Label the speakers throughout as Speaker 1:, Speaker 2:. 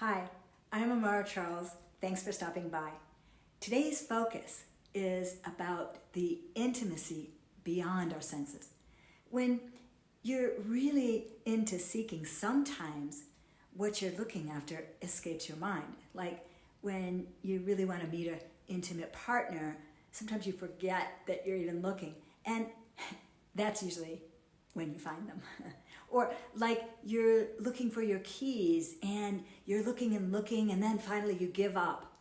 Speaker 1: Hi, I'm Amara Charles. Thanks for stopping by. Today's focus is about the intimacy beyond our senses. When you're really into seeking, sometimes what you're looking after escapes your mind. Like when you really want to meet an intimate partner, sometimes you forget that you're even looking. And that's usually when you find them. Or like you're looking for your keys and you're looking and then finally you give up.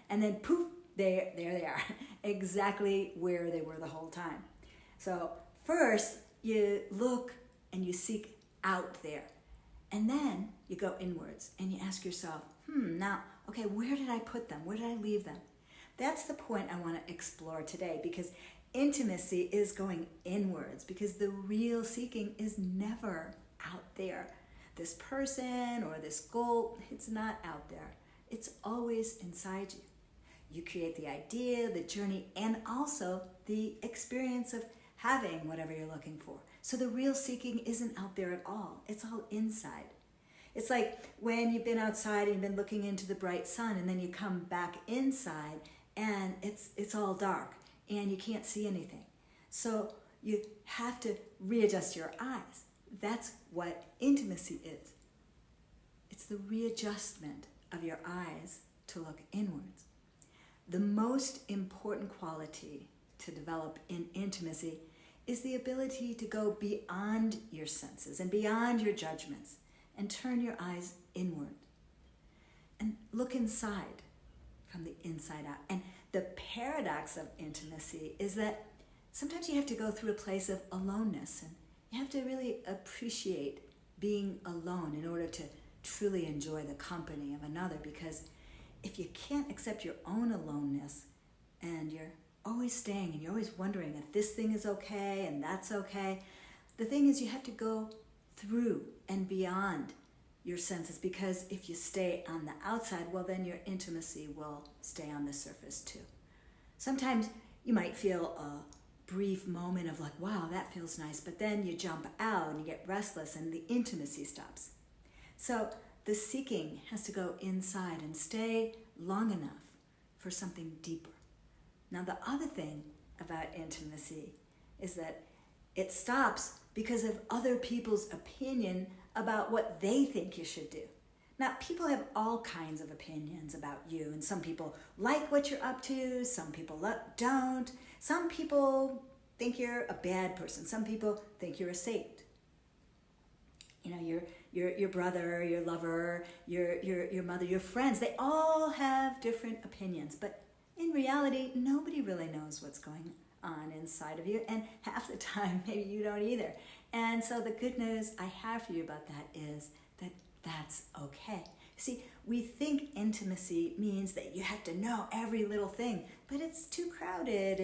Speaker 1: And then poof, there they are, exactly where they were the whole time. So first you look and you seek out there. And then you go inwards and you ask yourself, now, okay, where did I put them? Where did I leave them? That's the point I want to explore today, because intimacy is going inwards, because the real seeking is never out there. This person or this goal, it's not out there. It's always inside you. You create the idea, the journey, and also the experience of having whatever you're looking for. So the real seeking isn't out there at all. It's all inside. It's like when you've been outside and you've been looking into the bright sun, and then you come back inside and it's all dark and you can't see anything. So you have to readjust your eyes. That's what intimacy is. It's the readjustment of your eyes to look inwards. The most important quality to develop in intimacy is the ability to go beyond your senses and beyond your judgments and turn your eyes inward and look inside from the inside out. And the paradox of intimacy is that sometimes you have to go through a place of aloneness, and you have to really appreciate being alone in order to truly enjoy the company of another. Because if you can't accept your own aloneness and you're always staying and you're always wondering if this thing is okay and that's okay, the thing is you have to go through and beyond your senses, because if you stay on the outside, well, then your intimacy will stay on the surface too. Sometimes you might feel a brief moment of like, wow, that feels nice, but then you jump out and you get restless and the intimacy stops. So the seeking has to go inside and stay long enough for something deeper. Now, the other thing about intimacy is that it stops because of other people's opinion about what they think you should do. Now, people have all kinds of opinions about you, and some people like what you're up to, some people don't. Some people think you're a bad person, some people think you're a saint. You know, your brother, your lover, your mother, your friends, they all have different opinions, but in reality, nobody really knows what's going on inside of you, and half the time, maybe you don't either. And so the good news I have for you about that is that that's okay. See, we think intimacy means that you have to know every little thing, but it's too crowded.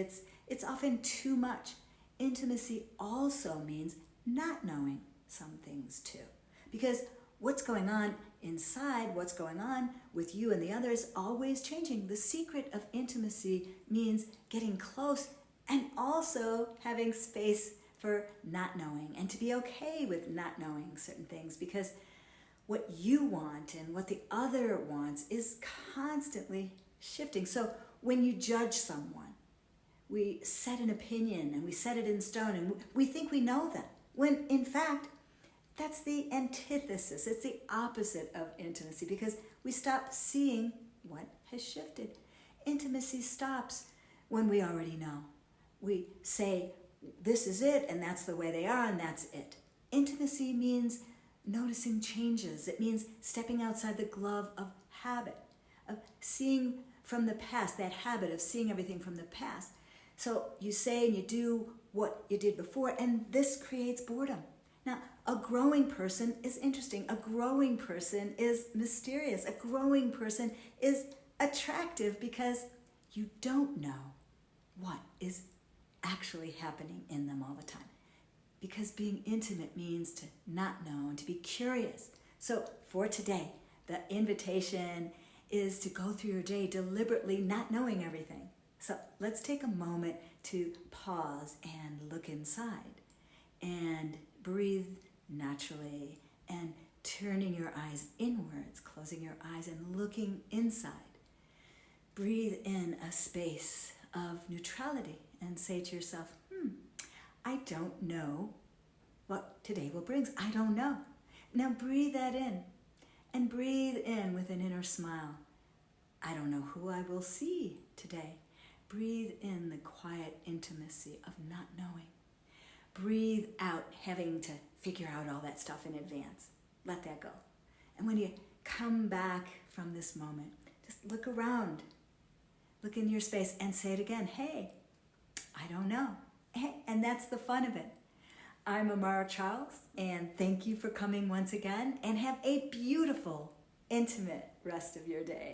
Speaker 1: It's often too much. Intimacy also means not knowing some things too, because what's going on inside, what's going on with you and the other is always changing. The secret of intimacy means getting close and also having space for not knowing, and to be okay with not knowing certain things, because what you want and what the other wants is constantly shifting. So when you judge someone, we set an opinion and we set it in stone and we think we know them, when in fact that's the antithesis. It's the opposite of intimacy, because we stop seeing what has shifted. Intimacy stops when we already know. We say, this is it, and that's the way they are, and that's it. Intimacy means noticing changes. It means stepping outside the glove of habit, of seeing from the past, that habit of seeing everything from the past. So you say and you do what you did before, and this creates boredom. Now, a growing person is interesting. A growing person is mysterious. A growing person is attractive, because you don't know what is actually happening in them all the time. Because being intimate means to not know and to be curious. So for today, the invitation is to go through your day deliberately not knowing everything. So let's take a moment to pause and look inside and breathe naturally and turning your eyes inwards, closing your eyes and looking inside. Breathe in a space of neutrality and say to yourself, I don't know what today will bring. I don't know. Now breathe that in and breathe in with an inner smile. I don't know who I will see today. Breathe in the quiet intimacy of not knowing. Breathe out having to figure out all that stuff in advance. Let that go. And when you come back from this moment, just look around. Look in your space and say it again. Hey, I don't know. Hey, and that's the fun of it. I'm Amara Charles, and thank you for coming once again, and have a beautiful, intimate rest of your day.